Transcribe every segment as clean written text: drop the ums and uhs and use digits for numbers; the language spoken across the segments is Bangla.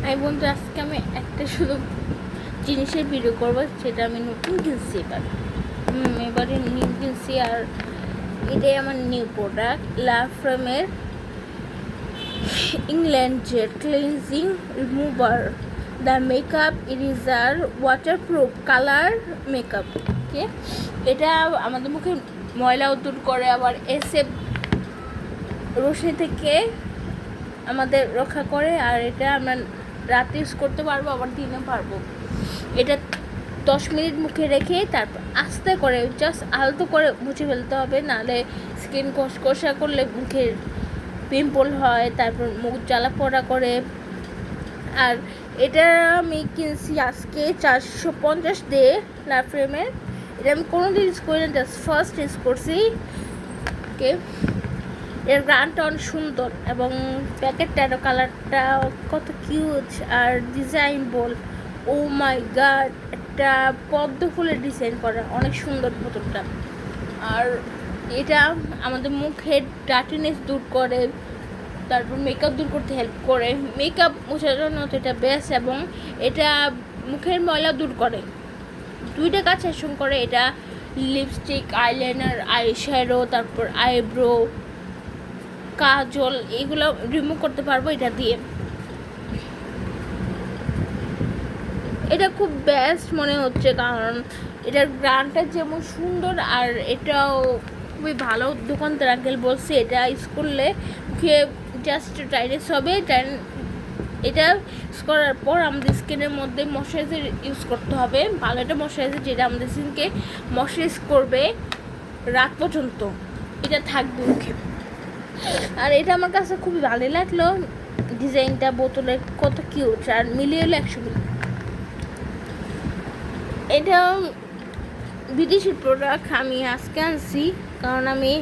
আমি বন্ধু আজকে আমি একটা শুধু জিনিসের ভিডিও করবো, সেটা আমি নতুন কিনছি এবারে নিউ কিনছি। আর এটাই আমার নিউ প্রোডাক্ট, লাফ্রেমের England jet cleansing remover the makeup eraser waterproof colour makeup. Okay, এটা আমাদের মুখে ময়লাও দূর করে, আবার এসএফ রশ্মি থেকে আমাদের রক্ষা করে। আর এটা আমরা রাতে ইউজ করতে পারবো, আবার দিনে পারবো। এটা 10 মিনিট মুখে রেখে তারপর আস্তে করে জাস্ট আলতো করে মুছে ফেলতে হবে, নাহলে স্কিন কষকষা করলে মুখের পিম্পল হয়, তারপর মুখ জ্বালা পোড়া করে। আর এটা আমি কিনছি আজকে 450 দিয়ে লাফ্রেমের। এটা আমি কোনোদিন ইউজ করি না, জাস্ট ফার্স্ট ইউজ করছি। ওকে, এর গ্রানটা অনেক সুন্দর এবং প্যাকেটটার কালারটা কত কিউট, আর ডিজাইন বল, ও মাই গড, একটা পদ্ম ফুলের ডিজাইন করা, অনেক সুন্দর বোতলটা। আর এটা আমাদের মুখের ডার্টিনেস দূর করে, তারপর মেকআপ দূর করতে হেল্প করে। মেকআপ মোছার জন্য তো এটা বেস্ট, এবং এটা মুখের ময়লা দূর করে, দুইটা কাজ একসঙ্গে করে। এটা লিপস্টিক, আইলাইনার, আই শ্যাডো, তারপর আইব্রো, কাজল, এগুলো রিমুভ করতে পারবো এটা দিয়ে। এটা খুব বেস্ট মনে হচ্ছে, কারণ এটার ব্র্যান্ডটা যেমন সুন্দর, আর এটাও খুবই ভালো। দোকানদার আঙ্কেল বলছে এটা ইউজ করলে মুখে জাস্ট ড্রাইনেস হবে। এটা ইউজ করার পর আমাদের স্কিনের মধ্যে ময়শ্চারাইজার ইউজ করতে হবে, ভালো একটা ময়শ্চারাইজার, যেটা আমাদের স্কিনকে ময়শ্চারাইজ করবে রাত পর্যন্ত, এটা থাকবে মুখে। আর এটা আমার কাছে খুবই ভালো লাগলো, ডিজাইনটা বোতলের কত কিউট, আর মিলিয়ে হলো 100 মিলি। এটা বিদেশি প্রোডাক্ট, আমি আজকে আনছি, কারণ আমি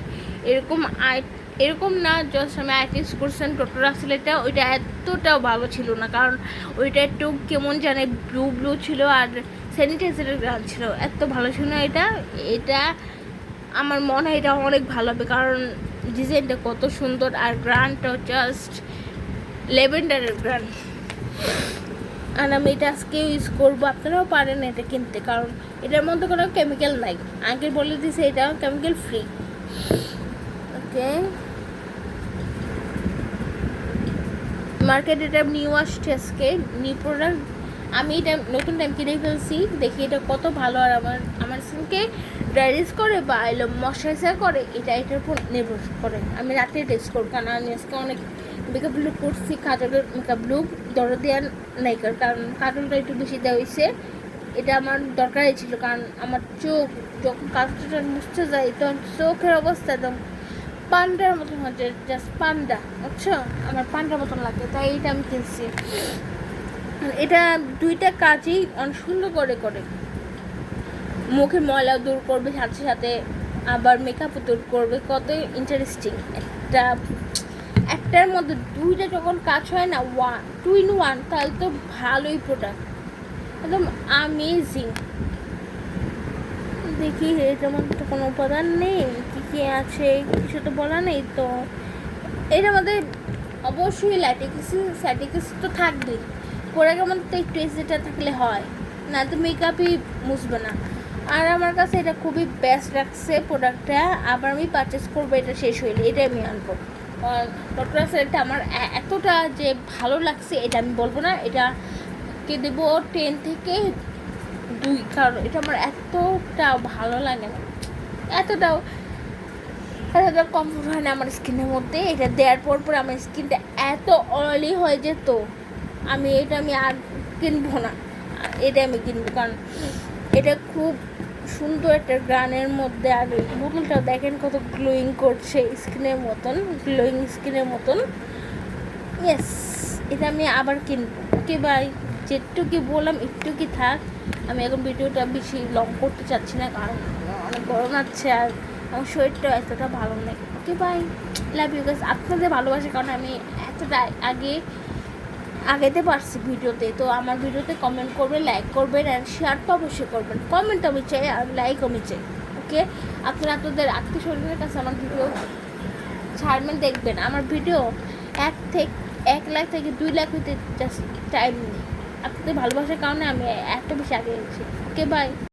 এরকম না, জাস্ট আমি আইটিস করছেন টোটো আসলে এটা ওইটা এতটাও ভালো ছিল না, কারণ ওইটা একটু কেমন জানে ব্লু ব্লু ছিল, আর স্যানিটাইজারের গ্রান ছিল, এত ভালো ছিল না। এটা আমার মনে হয় এটা অনেক ভালো হবে, কারণ ডিজাইনটা কত সুন্দর, আর গ্রানটাও জাস্ট ল্যাভেন্ডারের গ্রান। আর আমি এটা আজকে ইউজ করবো, আপনারাও পারেন এটা কিনতে, কারণ এটার মধ্যে কোনো কেমিক্যাল নাই। আগে বলে দিয়েছে এটা কেমিক্যাল ফ্রি। ওকে, মার্কেট এটা নিউ আসছে আজকে, নিউ প্রোডাক্ট। আমি এটা নতুন টাইম কিনে ফেলছি, দেখি এটা কত ভালো। আর আমার স্কিনকে ড্রাইনেস করে বা ময়শ্চারাইজার করে, এটার উপর নির্ভর করে। আমি রাতে টেস্ট করবো, কারণ আমি আজকে অনেক মেকআপ লুক করছি, কাজলের মেকআপ লুক দরদ দেওয়া নাইকার, কারণ কাজলটা একটু বেশি দেওয়া হয়েছে। এটা আমার দরকারই ছিল, কারণ আমার চোখ যখন কাজলটা মুছতে যায় তখন চোখের অবস্থা একদম পান্ডার মতন হচ্ছে, জাস্ট পান্ডা, বুঝছো, আমার পান্ডার মতন লাগে, তাই এটা আমি কিনছি। এটা দুইটা কাজই অনেক সুন্দর করে করে, মুখের ময়লা দূর করবে, সাথে সাথে আবার মেকআপও দূর করবে, কত ইন্টারেস্টিং। একটার মধ্যে দুইটা যখন কাজ হয় না, 2 in 1, তাহলে তো ভালোই প্রোডাক্ট, একদম আমেজিং। দেখি এটার মধ্যে তো কোনো উপাদান নেই, কী আছে কিছু তো বলা নেই। তো এটার মধ্যে অবশ্যই ল্যাটিক্স তো থাকবেই, প্রোডাক্টের মধ্যে তো একটু যেটা থাকলে হয় না, তো মেকআপই মুছবে না। আর আমার কাছে এটা খুবই বেস্ট লাগছে প্রোডাক্টটা, আবার আমি পারচেস করবো এটা শেষ হইলে, এটা আমি আনবো। ডক্টর এটা আমার এতটা যে ভালো লাগছে এটা আমি বলবো না, এটাকে দেবো 10 থেকে 2, কারণ এটা আমার এতটা ভালো লাগে না, এতটাও কমফোর্ট হয় না আমার স্কিনের মধ্যে। এটা দেওয়ার পর আমার স্কিনটা এত অয়েলি হয়ে যেত, আমি আর কিনবো না, এটা আমি কিনবো, কারণ এটা খুব সুন্দর একটা গ্রানের মধ্যে। আর বোতলটাও দেখেন কত গ্লোয়িং করছে, গ্লোয়িং স্কিনের মতন। ইয়েস, এটা আমি আবার কিনবো। ওকে বাই, যেটুকু বললাম একটুকি থাক, আমি এখন ভিডিওটা বেশি লং করতে চাচ্ছি না, কারণ অনেক গরম আছে, আর আমার শরীরটা এতটা ভালো নেই। Okay bye, love you guys. আপনাদের ভালোবাসে, কারণ আমি এতটা আগেতে পারছি ভিডিওতে। তো আমার ভিডিওতে কমেন্ট করবেন, লাইক করবেন, আর শেয়ার তো অবশ্যই করবেন। কমেন্ট আমি চাই, আর লাইক আমি চাই। ওকে, আপনারা আপনাদের আত্মীয় স্বজনের কাছে আমার ভিডিও ছাড়বেন, দেখবেন আমার ভিডিও 1 থেকে 1 লাখ থেকে 2 লাখ হইতে জাস্ট টাইম নেই। আপনাদের ভালোবাসার কারণে আমি এত বেশি আগে গেছি। Okay bye.